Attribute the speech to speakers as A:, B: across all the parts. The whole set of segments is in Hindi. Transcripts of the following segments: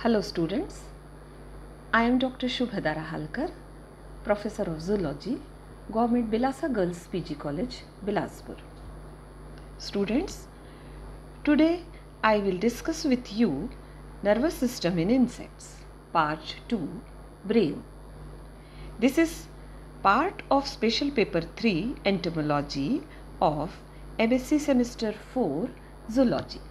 A: Hello students, I am Dr. Shubhada Rahalkar, Professor of Zoology, Government Bilasa Girls PG College, Bilaspur. Students, today I will discuss with you Nervous System in Insects, Part 2, Brain. This is part of Special Paper 3 Entomology of MSc Semester 4 Zoology.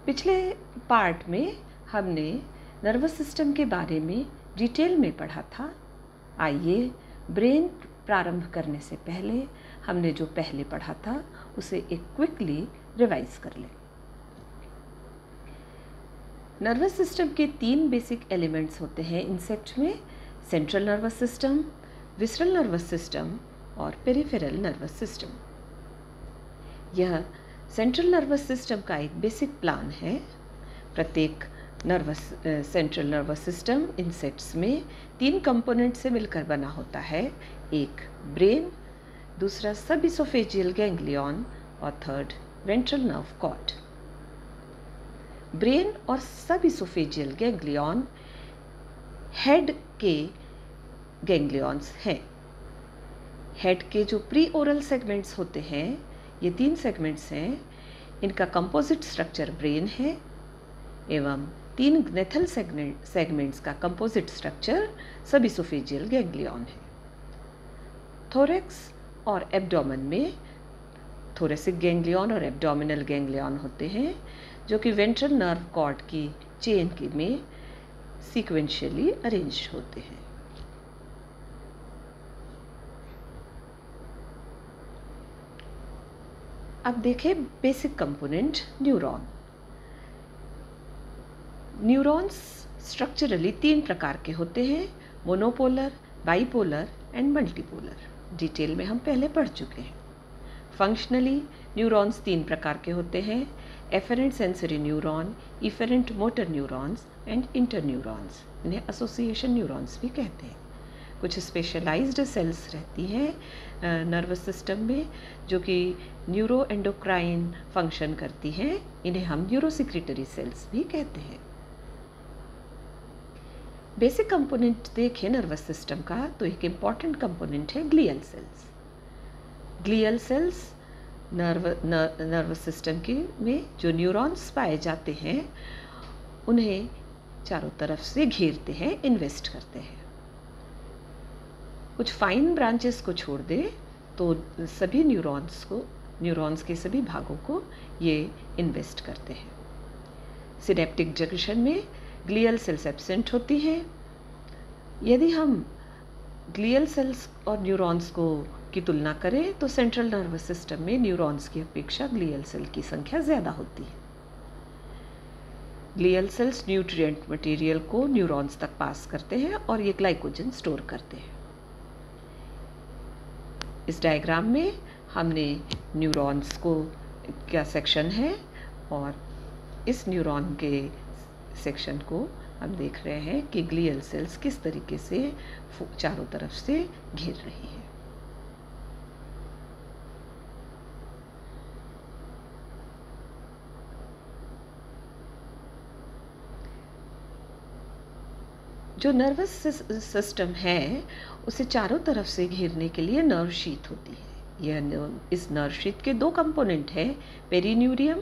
A: पिछले पार्ट में हमने नर्वस सिस्टम के बारे में डिटेल में पढ़ा था। आइए ब्रेन प्रारंभ करने से पहले हमने जो पहले पढ़ा था उसे एक क्विकली रिवाइज कर लें। नर्वस सिस्टम के 3 बेसिक एलिमेंट्स होते हैं इंसेक्ट में: central nervous system, visceral nervous system और पेरिफेरल नर्वस सिस्टम। यह सेंट्रल नर्वस सिस्टम का एक बेसिक प्लान है। प्रत्येक सेंट्रल नर्वस सिस्टम इंसेक्ट्स में 3 कंपोनेंट से मिलकर बना होता है। एक ब्रेन, दूसरा सब इसोफेजियल गैंग्लियन और third ventral nerve cord. Brain और सब इसोफेजियल गैंग्लियन हेड के गैंग्लियंस हैं। हेड के जो प्री ओरल सेगमेंट्स होते हैं, ये 3 सेगमेंट्स हैं। इनका कंपोजिट स्ट्रक्चर ब्रेन है एवं 3 ग्नेथल सेगमेंट्स का कंपोजिट स्ट्रक्चर सब इसोफेजियल गैंग्लियन है। थोरैक्स और एब्डोमेन में थोरेसिक गैंग्लियन और एब्डोमिनल गैंग्लियन होते हैं, जो कि वेंट्रल नर्व कॉर्ड की चेन में सीक्वेंशियली अरेंज होते हैं। अब देखें basic component neuron. Neurons structurally 3 प्रकार के होते हैं: monopolar, bipolar and multipolar. Detail में हम पहले पढ़ चुके हैं। फंक्शनली न्यूरॉन्स 3 प्रकार के होते हैं: afferent sensory neuron, efferent motor neurons and interneurons. इन्हें एसोसिएशन न्यूरॉन्स भी कहते हैं। कुछ स्पेशलाइज्ड सेल्स रहती हैं नर्वस सिस्टम में, जो कि न्यूरो एंडोक्राइन फंक्शन करती हैं। इन्हें हम न्यूरोसिक्रेटरी सेल्स भी कहते हैं। बेसिक कंपोनेंट देखें नर्वस सिस्टम का, तो एक इम्पॉर्टेंट कंपोनेंट है glial cells. Glial cells nervous system के में जो न्यूरॉन्स पाए जाते हैं उन्हें चारों तरफ से घेरते हैं, इन्वेस्ट करते हैं। कुछ फाइन ब्रांचेस को छोड़ दे तो सभी न्यूरॉन्स के सभी भागों को ये इन्वेस्ट करते हैं। सिनेप्टिक जंक्शन में ग्लियल सेल्स एब्सेंट होती हैं। यदि हम ग्लियल सेल्स और न्यूरॉन्स की तुलना करें तो सेंट्रल नर्वस सिस्टम में न्यूरॉन्स की अपेक्षा ग्लियल सेल की संख्या ज़्यादा होती है। ग्लियल सेल्स न्यूट्रिएंट मटेरियल को न्यूरॉन्स तक पास करते हैं और ये ग्लाइकोजन स्टोर करते हैं। इस डायग्राम में हमने न्यूरॉन्स का सेक्शन है और इस न्यूरॉन के सेक्शन को हम देख रहे हैं कि ग्लियल सेल्स किस तरीके से चारों तरफ से घेर रही है। जो नर्वस सिस्टम है उसे चारों तरफ से घेरने के लिए नर्व शीथ होती है। इस नर्व शीथ के 2 कंपोनेंट हैं: पेरिन्यूरियम,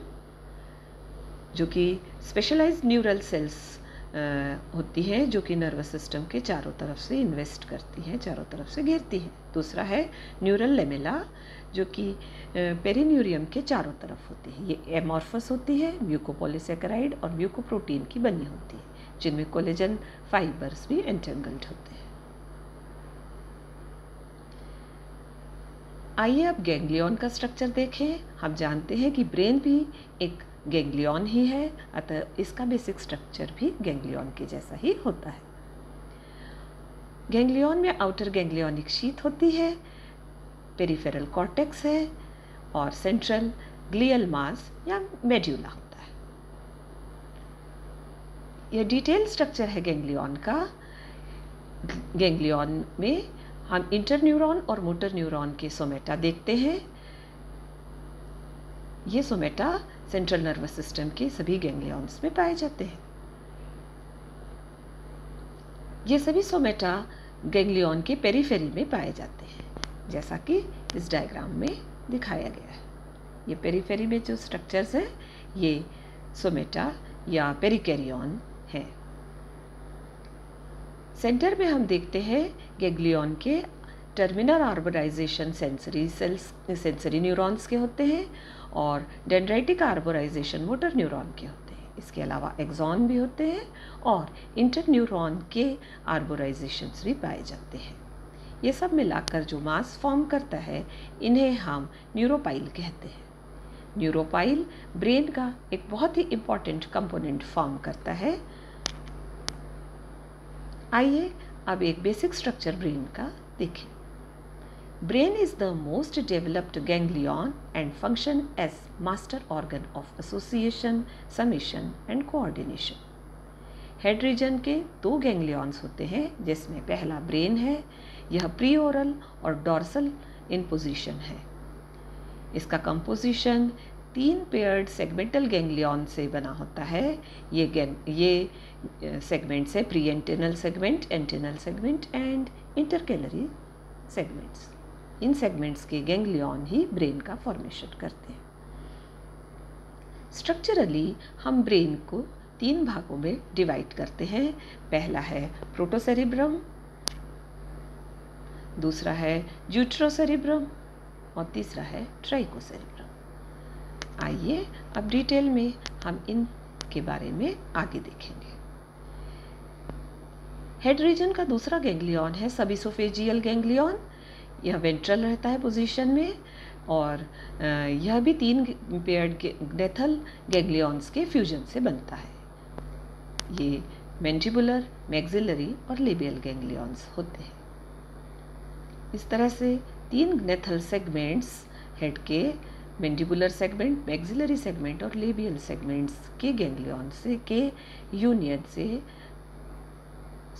A: जो कि स्पेशलाइज्ड न्यूरल सेल्स होती हैं, जो कि नर्वस सिस्टम के चारों तरफ से इन्वेस्ट करती हैं, चारों तरफ से घेरती हैं। दूसरा है न्यूरल लेमेला, जो कि पेरिन्यूरियम के चारों तरफ होती है। ये एमॉर्फस होती है, म्यूकोपॉलीसेकेराइड और म्यूकोप्रोटीन की बनी होती है, जिनमें कोलेजन फाइबर्स भी एंटेंगल्ड होते हैं। आइए अब गैंग्लियन का स्ट्रक्चर देखें। हम जानते हैं कि ब्रेन भी एक गैंग्लियन ही है, अतः इसका बेसिक स्ट्रक्चर भी गैंग्लियन के जैसा ही होता है। गैंग्लियन में आउटर गैंग्लियनिक शीथ होती है, पेरिफेरल कॉर्टेक्स है और सेंट्रल ग्लियल मास या मेड्यूला होता है। यह डिटेल स्ट्रक्चर है गैंग्लियन का। गैंग्लियन में हम इंटरन्यूरॉन और मोटर न्यूरॉन के सोमेटा देखते हैं। ये सोमेटा सेंट्रल नर्वस सिस्टम के सभी गैंग्लियॉन्स में पाए जाते हैं। ये सभी सोमेटा गैंग्लियॉन के पेरिफेरी में पाए जाते हैं, जैसा कि इस डायग्राम में दिखाया गया है। ये पेरिफेरी में जो स्ट्रक्चर्स हैं ये सोमेटा या पेरिकैरियन है। सेंटर में हम देखते हैं गैंग्लियॉन के टर्मिनल आर्बोराइजेशन सेंसरी न्यूरॉन्स के होते हैं और डेंड्राइटिक आर्बोराइजेशन मोटर न्यूरॉन के होते हैं। इसके अलावा एक्सॉन भी होते हैं और इंटरन्यूरॉन के आर्बोराइजेशंस भी पाए जाते हैं। ये सब मिलाकर जो मास फॉर्म करता है इन्हें हम न्यूरोपाइल कहते हैं। न्यूरोपाइल ब्रेन का एक बहुत ही इम्पॉर्टेंट कंपोनेंट फॉर्म करता है। आइए अब एक बेसिक स्ट्रक्चर ब्रेन का देखें। Brain is the most developed ganglion and function as master organ of association, summation and coordination. Head region के 2 गैंग्लियॉन्स होते हैं, जिसमें पहला ब्रेन है। यह प्रीओरल और डॉर्सल इन पोजीशन है। इसका कंपोजिशन 3 पेयर्ड सेगमेंटल गैंग्लियॉन से बना होता है। ये सेगमेंट्स है pre antennal segment, antennal segment and intercalary segments. इन सेगमेंट्स के गैंग्लियॉन ही ब्रेन का फॉर्मेशन करते हैं। स्ट्रक्चरली हम ब्रेन को 3 भागों में डिवाइड करते हैं। पहला है प्रोटोसेरिब्रम, दूसरा है ड्यूट्रोसेरिब्रम और तीसरा है ट्राइकोसेरिब्रम। आइए अब डिटेल में हम इनके बारे में आगे देखेंगे। हेड रीजन का दूसरा गैंग्लियॉन है सबइसोफेजियल गैंग्लियॉन। यह वेंट्रल रहता है पोजीशन में और यह भी 3 पेयर्ड ग्नेथल गैंग्लियॉन्स के फ्यूजन से बनता है। ये मैंडिबुलर, मैक्सिलरी और लेबियल गैंग्लियॉन्स होते हैं। इस तरह से 3 ग्नेथल सेगमेंट्स हेड के, मैंडिबुलर सेगमेंट, मैक्सिलरी सेगमेंट और लेबियल सेगमेंट्स के गैंग्लियॉन से के यूनियन से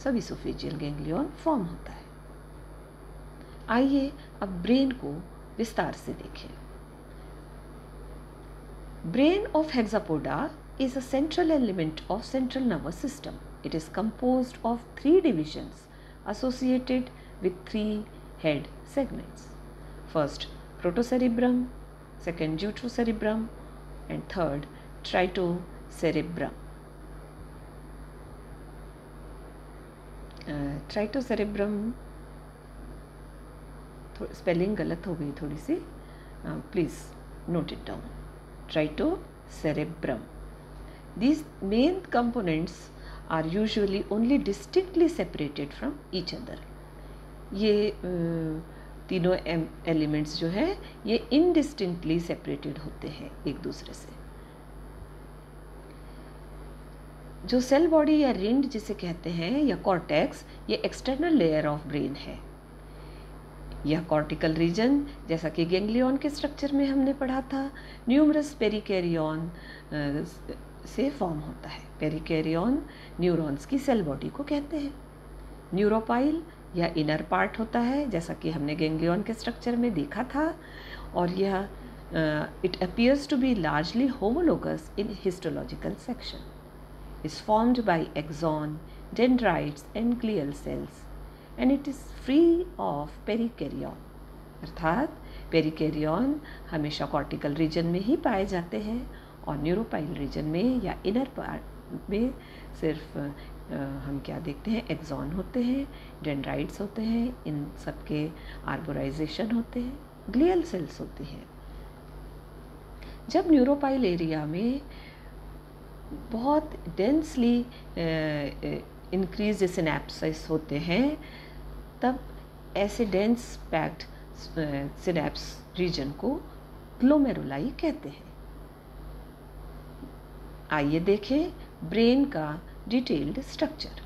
A: सबइसोफेजियल गैंग्लियॉन फॉर्म होता है। आइए अब ब्रेन को विस्तार से देखें। Brain of Hexapoda is a central element of central nervous system. It is composed of 3 divisions associated with 3 head segments. First, protocerebrum, second, deuterocerebrum, and third, tritocerebrum. Tritocerebrum spelling गलत हो गई थोड़ी सी, please note it down. Tritocerebrum. These main components are usually only distinctly separated from each other. ये तीनों एलिमेंट्स जो है ये इनडिस्टिंक्टली सेपरेटेड होते हैं एक दूसरे से। जो सेल बॉडी या रिंड जिसे कहते हैं या कॉर्टेक्स, ये एक्सटर्नल लेयर ऑफ ब्रेन है। यह कॉर्टिकल रीजन, जैसा कि गैंग्लियॉन के स्ट्रक्चर में हमने पढ़ा था, न्यूमरस पेरिकैरियन से फॉर्म होता है। पेरिकैरियन न्यूरॉन्स की सेल बॉडी को कहते हैं। न्यूरोपाइल या इनर पार्ट होता है, जैसा कि हमने गैंग्लियॉन के स्ट्रक्चर में देखा था, और यह it appears to be largely homologous in histological section, is formed by axon, dendrites and glial cells, and it is free of perikaryon. अर्थात पेरिकैरियन हमेशा कॉर्टिकल रीजन में ही पाए जाते हैं और न्यूरोपाइल रीजन में या इनर पार्ट में सिर्फ हम क्या देखते हैं, एक्सॉन होते हैं, डेंड्राइट्स होते हैं, इन सब के आर्बोराइजेशन होते हैं, ग्लियल सेल्स होती हैं। जब न्यूरोपाइल एरिया में बहुत डेंसली इंक्रीज सिनेप्सिस होते हैं, तब ऐसे डेंस पैक्ड सिनेप्स रीजन को ग्लोमेरुलाई कहते हैं। आइए देखें ब्रेन का डिटेल्ड स्ट्रक्चर।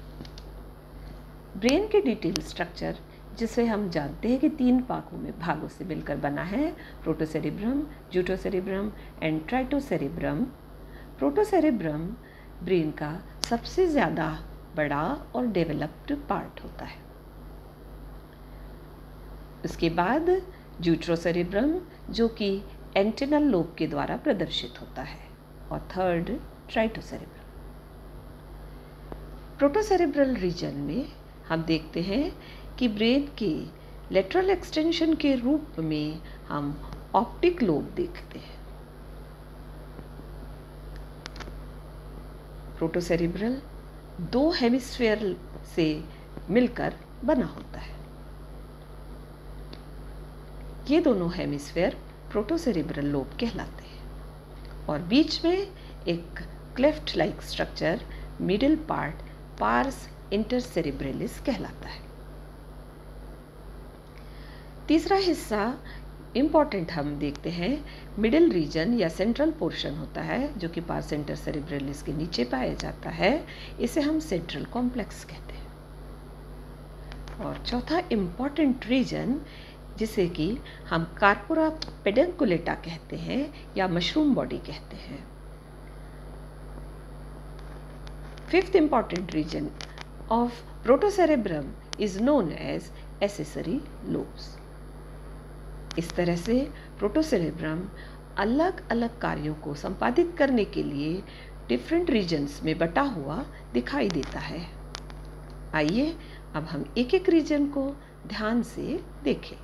A: ब्रेन के डिटेल्ड स्ट्रक्चर, जिसे हम जानते हैं कि 3 भागों से मिलकर बना है, प्रोटोसेरिब्रम, ड्यूटोसेरिब्रम एंड ट्राइटोसेरिब्रम। प्रोटोसेरिब्रम ब्रेन का सबसे ज़्यादा बड़ा और डेवलप्ड पार्ट होता है। उसके बाद ड्यूट्रोसेरिब्रम, जो कि एंटेनल लोब के द्वारा प्रदर्शित होता है। और थर्ड ट्राइटोसेरेब्रल। प्रोटोसेरेब्रल रीजन में हम देखते हैं कि ब्रेन के लेटरल एक्सटेंशन के रूप में हम ऑप्टिक लोब देखते हैं। प्रोटोसेरेब्रल दो हेमिस्फीयर से मिलकर बना होता है। ये दोनों हेमिस्फीयर प्रोटोसेरेब्रल लोब कहलाते हैं और बीच में एक cleft like structure middle part pars intercerebralis कहलाता है। तीसरा हिस्सा इम्पॉर्टेंट हम देखते हैं, मिडिल रीजन या सेंट्रल पोर्शन होता है जो कि पार्स इंटरसेरेब्रलिस के नीचे पाया जाता है। इसे हम सेंट्रल कॉम्प्लेक्स कहते हैं। और चौथा इम्पॉर्टेंट रीजन जिसे कि हम कार्पोरा पेडुंकुलेटा कहते हैं या मशरूम बॉडी कहते हैं। Fifth important region of protocerebrum is known as accessory lobes. इस तरह से प्रोटोसेरेब्रम अलग अलग कार्यों को संपादित करने के लिए डिफरेंट रीजन्स में बटा हुआ दिखाई देता है। आइए अब हम एक एक रीजन को ध्यान से देखें।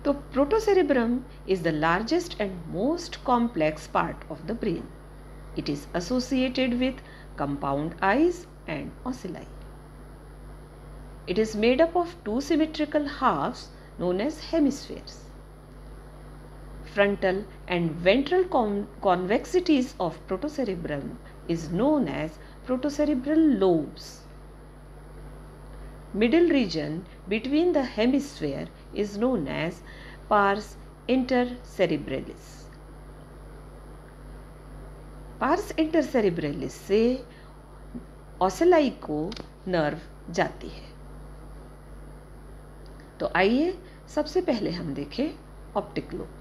A: तो प्रोटोसेरेब्रम is the largest and most complex part of the brain. It is associated with compound eyes and ocelli. It is made up of two symmetrical halves known as hemispheres. Frontal and ventral convexities of protocerebrum is known as protocerebral lobes. Middle region between the hemisphere is known as pars intercerebralis. Pars intercerebralis से ओसेलाई को नर्व जाती है। तो आइए सबसे पहले हम देखें ऑप्टिक लोब।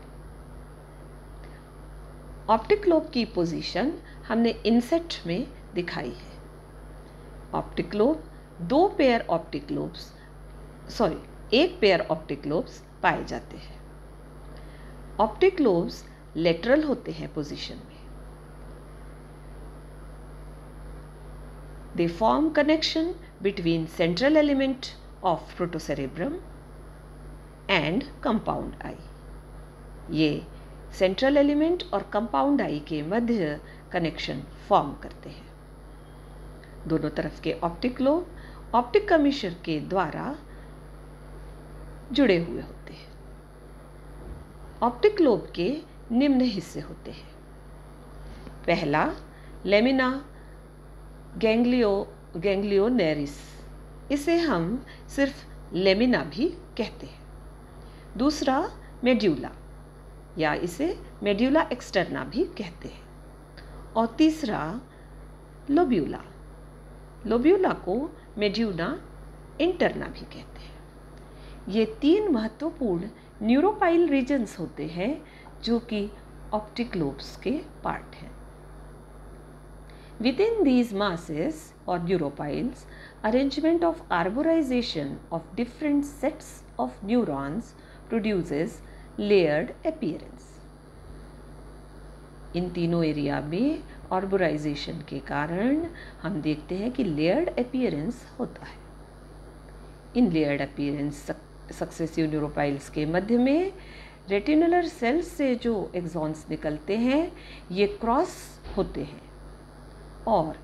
A: ऑप्टिक लोब की पोजीशन हमने इनसेट में दिखाई है। ऑप्टिक लोब एक पेयर ऑप्टिक लोब्स पाए जाते हैं। ऑप्टिक लोब्स लेटरल होते हैं पोजीशन में। They form connection between central element of protocerebrum and compound eye. ये सेंट्रल एलिमेंट और कंपाउंड आई के मध्य कनेक्शन फॉर्म करते हैं। दोनों तरफ के ऑप्टिक लोब ऑप्टिक कमीशर के द्वारा जुड़े हुए होते हैं। ऑप्टिक लोब के निम्न हिस्से होते हैं। पहला लेमिना गैंग्लियोनेरिस, इसे हम सिर्फ लेमिना भी कहते हैं। दूसरा मेड्यूला या इसे मेड्यूला एक्सटर्ना भी कहते हैं। और तीसरा लोब्यूला, लोब्यूला को मेड्यूला इंटरना भी कहते हैं। ये तीन महत्वपूर्ण न्यूरोपाइल रीजन्स होते हैं जो कि ऑप्टिक लोब्स के पार्ट हैं। Within these masses or neuropiles, arrangement of arborization of different sets of neurons produces layered appearance. इन तीनों एरिया में आर्बोराइजेशन के कारण हम देखते हैं कि लेयर्ड अपीयरेंस होता है। इन लेयर्ड अपीयरेंस सक्सेसिव न्यूरोपाइल्स के मध्य में रेटिनुलर सेल्स से जो एक्सॉन्स निकलते हैं ये क्रॉस होते हैं और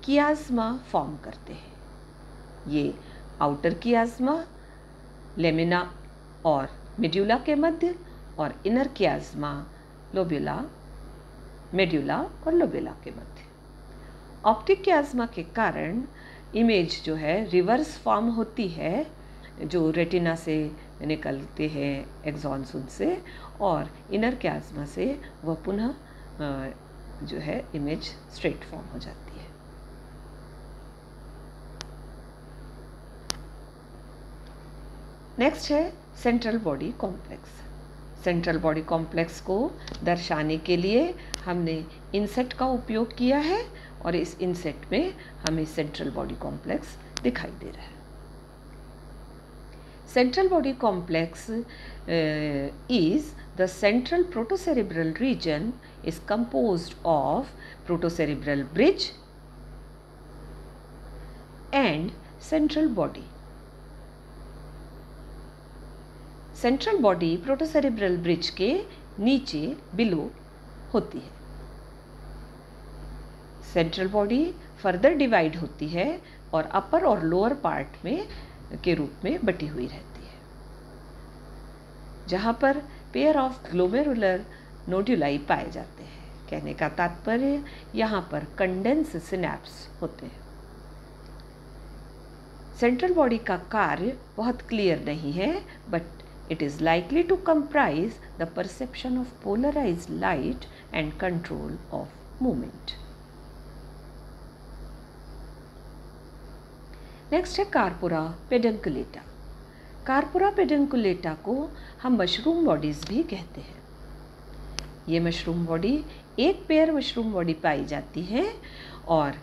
A: कियाज्मा फॉर्म करते हैं। ये आउटर कियाज्मा लेमिना और मेड्यूला के मध्य और इनर कियाज्मा लोब्यूला मेड्यूला और लोब्यूला के मध्य। ऑप्टिक कियाज्मा के कारण इमेज जो है रिवर्स फॉर्म होती है, जो रेटिना से निकलते हैं एक्सॉन्स उनसे, और इनर कियाज्मा से वह पुनः जो है इमेज स्ट्रेट फॉर्म हो जाती है। नेक्स्ट है central body complex. Central body complex को दर्शाने के लिए हमने इनसेट का उपयोग किया है और इस इनसेट में हमें सेंट्रल बॉडी कॉम्प्लेक्स दिखाई दे रहा है। Central body complex is The central protocerebral region is composed of protocerebral bridge and central body. Central body protocerebral bridge के नीचे बिलो होती है। सेंट्रल बॉडी फर्दर डिवाइड होती है और अपर और लोअर पार्ट में के रूप में बटी हुई रहती है, जहाँ पर पेयर ऑफ ग्लोमेरुलर नोड्यूलाई पाए जाते हैं। कहने का तात्पर्य यहाँ पर कंडेंस सिनैप्स होते हैं। सेंट्रल बॉडी का कार्य बहुत क्लियर नहीं है, but it is likely to comprise the perception of polarized light and control of movement. Next है कार्पोरा पेडुंकुलेटा। कार्पोरा पेडुंकुलेटा को हम मशरूम बॉडीज भी कहते हैं। ये मशरूम बॉडी एक पेयर मशरूम बॉडी पाई जाती है और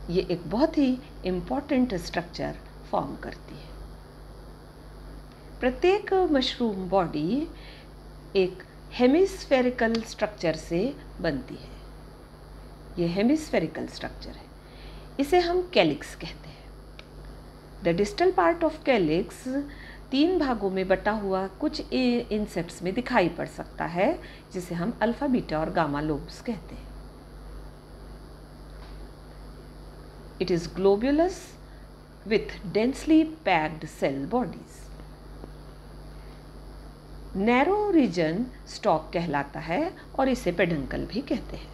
A: ये एक बहुत ही इम्पॉर्टेंट स्ट्रक्चर फॉर्म करती है। प्रत्येक मशरूम बॉडी एक हेमिस्फेरिकल स्ट्रक्चर से बनती है। ये हेमिस्फेरिकल स्ट्रक्चर है, इसे हम कैलिक्स कहते हैं। The distal part of calyx 3 भागों में बटा हुआ कुछ इंसेक्ट्स में दिखाई पड़ सकता है, जिसे हम अल्फा, बीटा और गामा लोब्स कहते हैं। It is globulous with densely packed cell bodies. Narrow region stalk कहलाता है और इसे पेडंकल भी कहते हैं।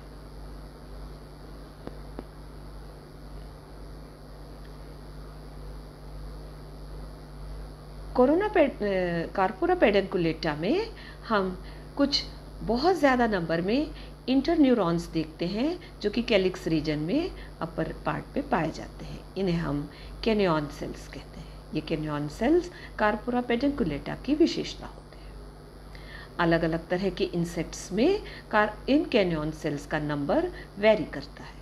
A: कार्पोरा पेडुंकुलेटा में हम कुछ बहुत ज़्यादा नंबर में इंटरन्यूरॉन्स देखते हैं, जो कि कैलिक्स रीजन में अपर पार्ट पे पाए जाते हैं। इन्हें हम कैनियन सेल्स कहते हैं। ये कैनियन सेल्स कार्पोरा पेडुंकुलेटा की विशेषता होती है। अलग अलग तरह के इंसेक्ट्स में इन कैनियन सेल्स का नंबर वेरी करता है।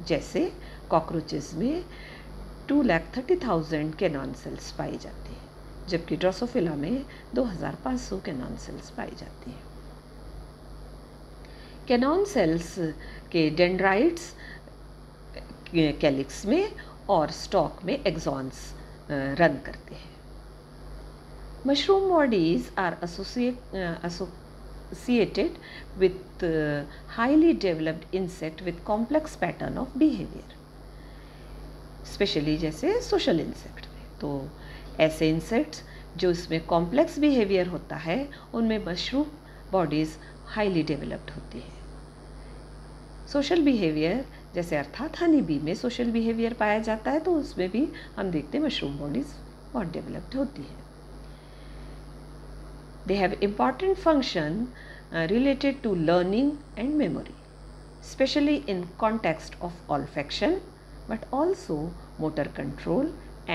A: जैसे कॉकरोचेस में 2,30,000 कैनियन सेल्स पाई जाती है, जबकि ड्रोसोफिला में 2,500 कैनियन सेल्स पाई जाती है। कैनियन सेल्स के डेंड्राइट्स कैलिक्स में और स्टॉक में एक्सॉन्स रन करते हैं। Mushroom bodies are associated with highly developed insect with complex pattern of behavior, specially जैसे सोशल इंसेक्ट में। तो ऐसे इंसेक्ट्स जो इसमें कॉम्प्लेक्स बिहेवियर होता है, उनमें मशरूम बॉडीज़ हाईली डेवलप्ड होती है। सोशल बिहेवियर जैसे अर्थात हनी बी में सोशल बिहेवियर पाया जाता है, तो उसमें भी हम देखते हैं मशरूम बॉडीज़ बहुत डेवलप्ड होती है। They have important function related to learning and memory, especially in context of olfaction, but also motor control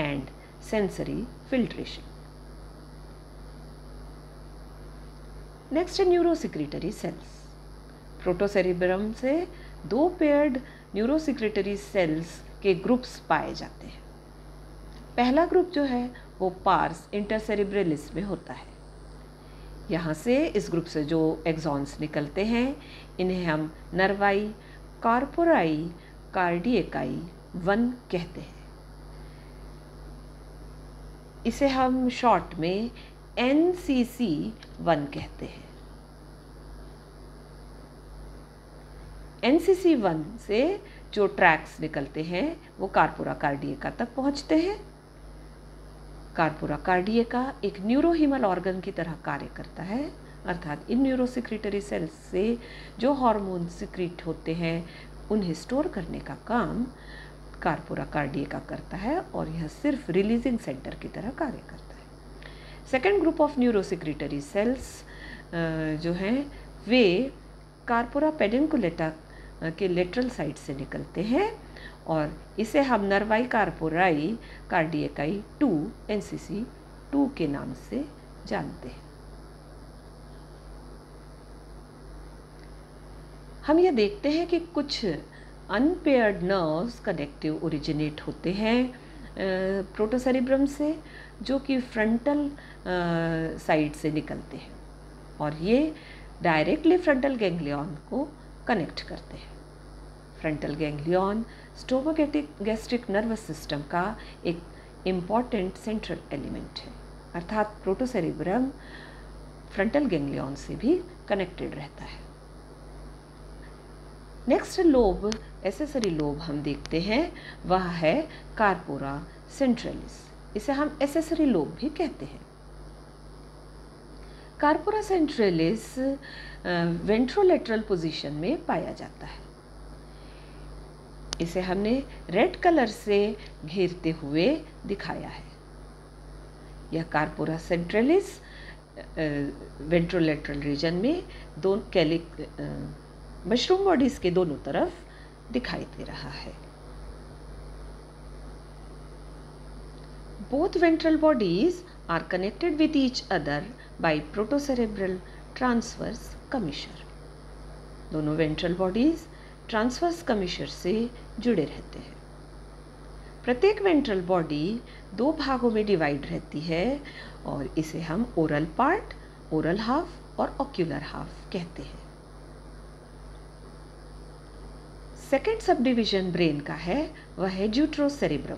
A: and sensory filtration. Next है न्यूरोसिक्रेटरी सेल्स। प्रोटोसेरेब्रम से 2 पेयर्ड न्यूरोसिक्रेटरी सेल्स के ग्रुप्स पाए जाते हैं। पहला ग्रुप जो है वो पार्स इंटरसेरेब्रलिस में होता है। यहाँ से इस ग्रुप से जो एक्सॉन्स निकलते हैं, इन्हें हम नर्वाई कार्पोराई कार्डियकाई 1 कहते हैं। इसे हम शॉर्ट में NCC1 कहते हैं। NCC1 से जो ट्रैक्स निकलते हैं वो कार्पोरा कार्डियका तक पहुँचते हैं। कार्पोरा कार्डियका एक न्यूरोहीमल ऑर्गन की तरह कार्य करता है, अर्थात इन न्यूरोसिक्रेटरी सेल्स से जो हार्मोन सिक्रीट होते हैं उन्हें स्टोर करने का काम कार्पोरा कार्डियका करता है, और यह सिर्फ रिलीजिंग सेंटर की तरह कार्य करता है। Second group of neurosecretory cells जो हैं वे कार्पोरा पेडुंकुलेटा के लेटरल साइड से निकलते हैं, और इसे हम नर्वाई कार्पोराई कार्डियकाई 2 NCC2 के नाम से जानते हैं। हम यह देखते हैं कि कुछ अनपेयर्ड नर्व्स कनेक्टिव ओरिजिनेट होते हैं प्रोटोसेरेब्रम से, जो कि फ्रंटल साइड से निकलते हैं। और ये डायरेक्टली फ्रंटल गैंग्लियन को कनेक्ट करते हैं। फ्रंटल गैंग्लियन स्टोमोगैस्ट्रिक नर्वस सिस्टम का एक इम्पॉर्टेंट सेंट्रल एलिमेंट है, अर्थात प्रोटोसेरेब्रम फ्रंटल गैंग्लियन से भी कनेक्टेड रहता है। नेक्स्ट लोब, एसेसरी लोब हम देखते हैं, वह है कार्पोरा सेंट्रलिस। इसे हम एसेसरी लोब भी कहते हैं। कार्पोरा सेंट्रलिस वेंट्रोलेटरल पोजीशन में पाया जाता है। इसे हमने रेड कलर से घेरते हुए दिखाया है। यह कार्पोरा सेंट्रलिस वेंट्रोलेटरल रीजन में मशरूम बॉडीज के दोनों तरफ दिखाई दे रहा है। Both ventral bodies are connected with each other by protocerebral transverse commissure. दोनों वेंट्रल बॉडीज ट्रांसवर्स कमिशर से जुड़े रहते हैं। प्रत्येक वेंट्रल बॉडी दो भागों में डिवाइड रहती है और इसे हम ओरल पार्ट, ओरल हाफ और ऑक्यूलर हाफ कहते हैं। सेकेंड सब डिविजन ब्रेन का है, वह है ज्यूट्रोसेरेब्रम।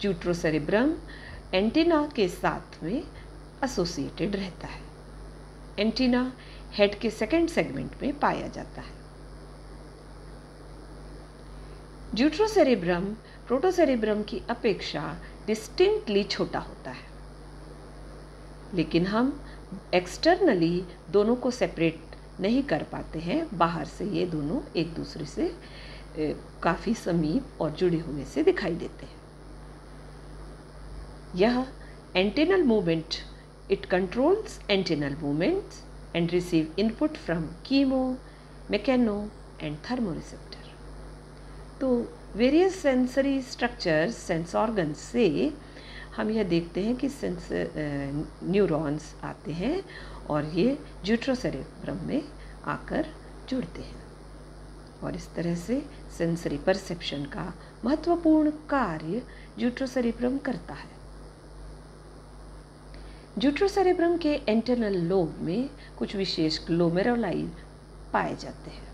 A: ज्यूट्रोसेरेब्रम एंटीना के साथ में एसोसिएटेड रहता है। एंटीना हेड के सेकेंड सेगमेंट में पाया जाता है। ज्यूट्रोसेरेब्रम प्रोटोसेरेब्रम की अपेक्षा डिस्टिंक्टली छोटा होता है, लेकिन हम एक्सटर्नली दोनों को सेपरेट नहीं कर पाते हैं। बाहर से ये दोनों एक दूसरे से काफ़ी समीप और जुड़े हुए से दिखाई देते हैं। यह antennal movement, it controls antennal movements and receive input from chemo, mechano and thermoreceptor. तो various sensory structures, sense organs से हम यह देखते हैं कि न्यूरॉन्स आते हैं और ये ज्यूट्रोसेरेब्रम में आकर जुड़ते हैं और इस तरह से सेंसरी परसेप्शन का महत्वपूर्ण कार्य ज्यूट्रोसेरेब्रम करता है। ज्यूट्रोसेरेब्रम के एंटरनल लोब में कुछ विशेष ग्लोमेरुलाई पाए जाते हैं।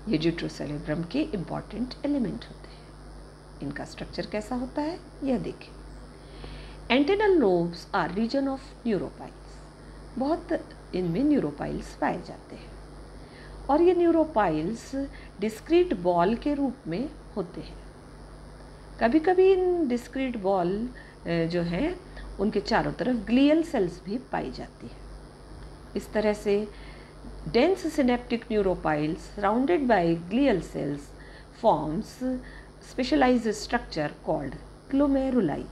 A: ये ज्यूट्रोसेरेब्रम के इम्पॉर्टेंट एलिमेंट होते हैं। इनका स्ट्रक्चर कैसा होता है यह देखें। Antennal lobes are region of neuropiles. बहुत इनमें न्यूरोपाइल्स पाए जाते हैं और ये न्यूरोपाइल्स डिस्क्रीट बॉल के रूप में होते हैं। कभी कभी इन डिस्क्रीट बॉल जो हैं उनके चारों तरफ ग्लियल सेल्स भी पाई जाती है। इस तरह से dense synaptic neuropiles surrounded by glial cells forms specialized structure called glomeruli.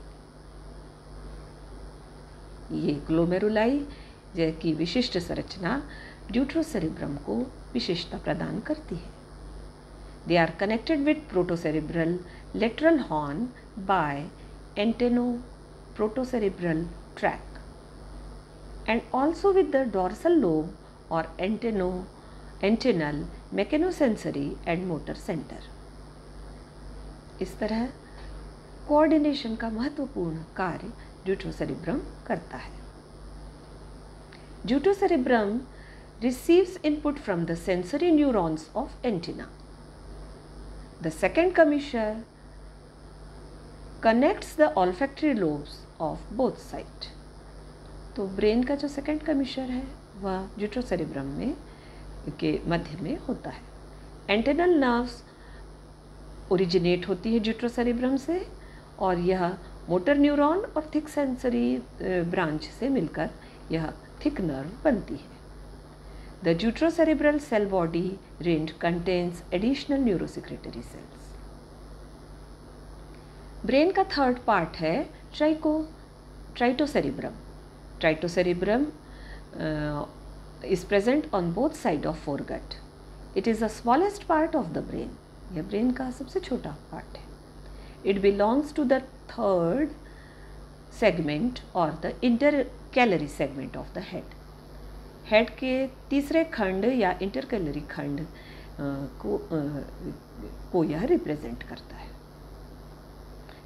A: ये ग्लोमेरुलाई की विशिष्ट संरचना ज्यूट्रोसेरेब्रम को विशेषता प्रदान करती है। They are connected with protocerebral lateral horn by anteno-protocerebral tract and also with the dorsal lobe और antennal mechanosensory and motor centre. इस तरह कोऑर्डिनेशन का महत्वपूर्ण कार्य ज्यूट्रोसेरेब्रम करता है। Deutocerebrum receives input from the sensory neurons of antenna. The second commissure connects the olfactory lobes of both side. तो ब्रेन का जो सेकेंड कमिशर है वह ज्यूट्रोसेरेब्रम में के मध्य में होता है। एंटेनल नर्व्स ओरिजिनेट होती है ज्यूट्रोसेरेब्रम से और यह मोटर न्यूरॉन और थिक सेंसरी ब्रांच से मिलकर यह थिक नर्व बनती है। The deutocerebral cell body range contains additional neurosecretory cells. Brain का थर्ड पार्ट है tritocerebrum. Tritocerebrum is present on both sides of foregut. It is the smallest part of the brain. यह ब्रेन का सबसे छोटा पार्ट है। It belongs to the third segment or the intercalary segment of the head. Head के तीसरे खंड या इंटरकैलरी खंड को यह रिप्रेजेंट करता है।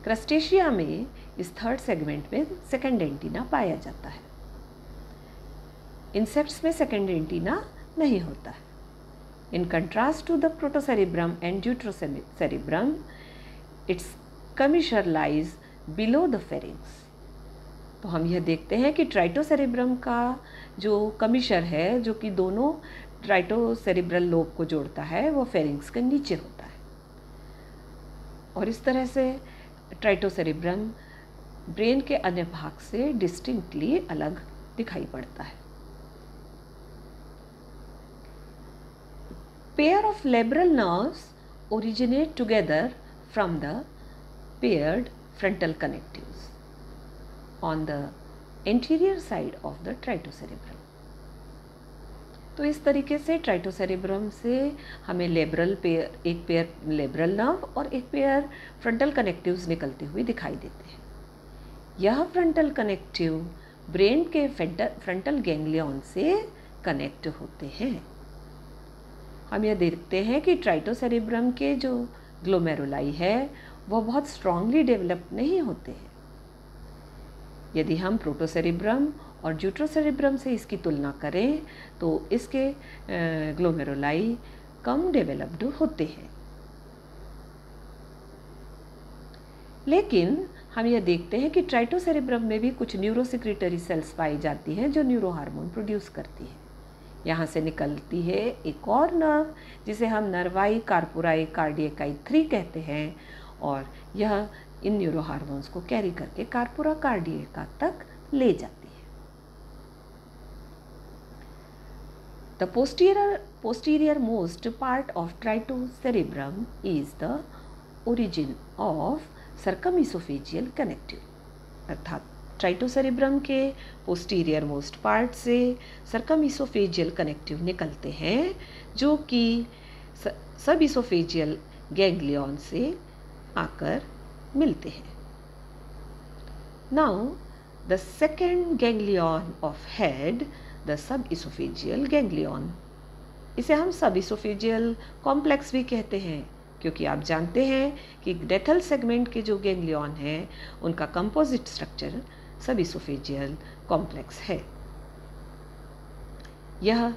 A: क्रस्टेशिया में इस थर्ड सेगमेंट में सेकेंड एंटीना पाया जाता है। इंसेक्ट्स में सेकेंडरी एंटीना नहीं होता है। In contrast to the protocerebrum and deutocerebrum, its commissure lies below the pharynx. तो हम यह देखते हैं कि ट्राइटोसेरिब्रम का जो कमिशर है, जो कि दोनों ट्राइटोसेरिब्रल लोब को जोड़ता है, वो फेरिंग्स के नीचे होता है। और इस तरह से ट्राइटोसेरिब्रम ब्रेन के अन्य भाग से डिस्टिंक्टली अलग दिखाई पड़ता है। Pair of labral nerves originate together from the paired frontal connectives on the anterior side of the tritocerebrum. तो इस तरीके से ट्राइटोसेरिब्रम से हमें एक पेयर लेब्रल नर्व और एक पेयर फ्रंटल कनेक्टिव्स निकलते हुए दिखाई देते हैं। यह फ्रंटल कनेक्टिव ब्रेन के फ्रंटल गैंग्लियन से कनेक्ट होते हैं। हम यह देखते हैं कि ट्राइटोसेरिब्रम के जो ग्लोमेरुलाई है वह बहुत स्ट्रांगली डेवलप नहीं होते हैं। यदि हम प्रोटोसेरिब्रम और ड्यूट्रोसेरिब्रम से इसकी तुलना करें तो इसके ग्लोमेरुलाई कम डेवलप्ड होते हैं। लेकिन हम यह देखते हैं कि ट्राइटोसेरिब्रम में भी कुछ न्यूरोसिक्रेटरी सेल्स पाई जाती हैं जो न्यूरो हार्मोन प्रोड्यूस करती हैं। यहाँ से निकलती है एक और नर्व जिसे हम नर्वाई कार्पोराई कार्डियकाई 3 कहते हैं, और यह इन न्यूरो हार्मोन्स को कैरी करके कार्पोरा कार्डियका तक ले जाती है। The posterior most part of tritocerebrum is the origin of circumesophageal connective, अर्थात ट्राइटोसेरिब्रम के पोस्टीरियर मोस्ट पार्ट से सर्कमइसोफेजियल कनेक्टिव निकलते हैं, जो कि सब इसोफेजियल गैंग्लियन से आकर मिलते हैं। Now the second ganglion of head, the sub oesophageal ganglion, इसे हम सब इसोफेजियल कॉम्प्लेक्स भी कहते हैं, क्योंकि आप जानते हैं कि डेथल सेगमेंट के जो गैंग्लियन हैं उनका कंपोजिट स्ट्रक्चर सब इसोफेजियल कॉम्प्लेक्स है। यह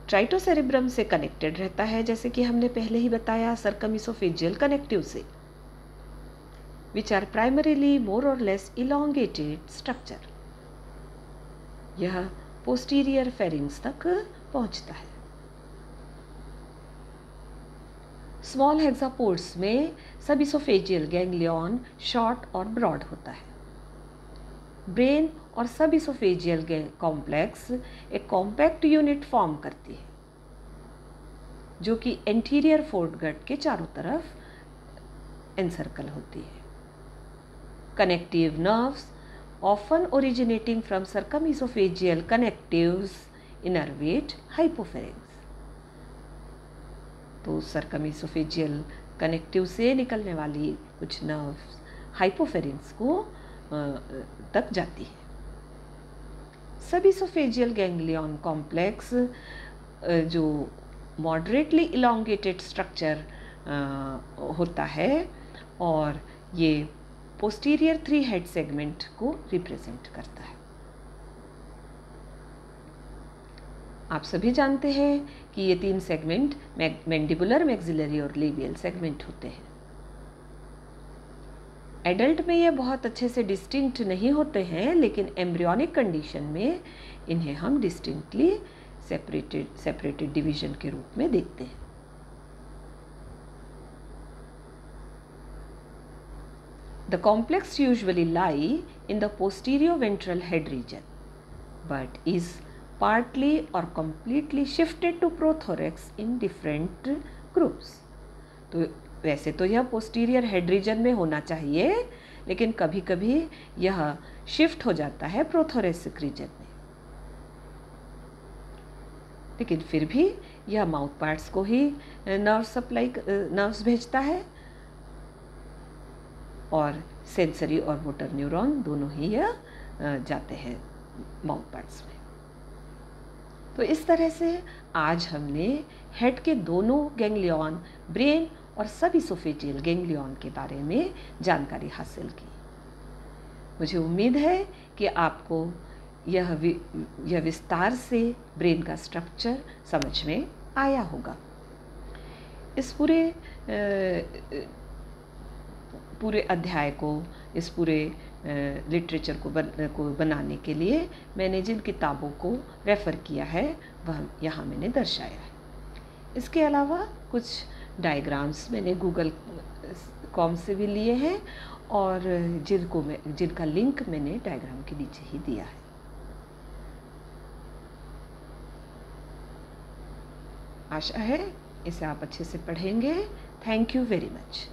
A: ट्राइटोसेरिब्रम से कनेक्टेड रहता है, जैसे कि हमने पहले ही बताया, सर्कमइसोफेजियल कनेक्टिव से, which are primarily more or less elongated structure। यह पोस्टीरियर फेरिंग्स तक पहुंचता है। स्मॉल हेक्सापोड्स में सब इसोफेजियल गैंग्लियन शॉर्ट और ब्रॉड होता है। ब्रेन और सब इसोफेजियल कॉम्प्लेक्स एक कॉम्पैक्ट यूनिट फॉर्म करती है, जो कि एंटीरियर फोरगट के चारों तरफ एनसर्कल होती है। Connective nerves often originating from circumoesophageal connectives innervate hypopharynx. तो सर्कमइसोफेजियल कनेक्टिव से निकलने वाली कुछ नर्व्स हाइपोफेरिंग्स को तक जाती है। सब इसोफेजियल गैंग्लियन कॉम्प्लेक्स जो मॉडरेटली इलोंगेटेड स्ट्रक्चर होता है, और ये पोस्टीरियर 3 हेड सेगमेंट को रिप्रेजेंट करता है। आप सभी जानते हैं कि ये 3 सेगमेंट मैंडिबुलर, मैक्सिलरी और लेबियल सेगमेंट होते हैं। एडल्ट में ये बहुत अच्छे से डिस्टिंक्ट नहीं होते हैं, लेकिन एम्ब्रियोनिक कंडीशन में इन्हें हम डिस्टिंक्टली सेपरेटेड डिवीजन के रूप में देखते हैं। The complex usually lie in the posterior ventral head region, but is partly or completely shifted to prothorax in different groups। तो वैसे तो यह पोस्टीरियर हेड रीजन में होना चाहिए, लेकिन कभी कभी यह शिफ्ट हो जाता है प्रोथोरेसिक रीजन में। लेकिन फिर भी यह माउथ पार्ट्स को ही नर्व्स भेजता है, और सेंसरी और मोटर न्यूरॉन दोनों ही यह जाते हैं माउथ पार्ट्स में। तो इस तरह से आज हमने हेड के दोनों गैंग्लियन, ब्रेन और सब इसोफेजियल गैंग्लियन के बारे में जानकारी हासिल की। मुझे उम्मीद है कि आपको यह विस्तार से ब्रेन का स्ट्रक्चर समझ में आया होगा। इस पूरे अध्याय को, इस पूरे लिटरेचर को बनाने के लिए मैंने जिन किताबों को रेफ़र किया है वह यहाँ मैंने दर्शाया है। इसके अलावा कुछ डायग्राम्स मैंने Google.com से भी लिए हैं और जिनका लिंक मैंने डायग्राम के नीचे ही दिया है। आशा है इसे आप अच्छे से पढ़ेंगे। Thank you very much.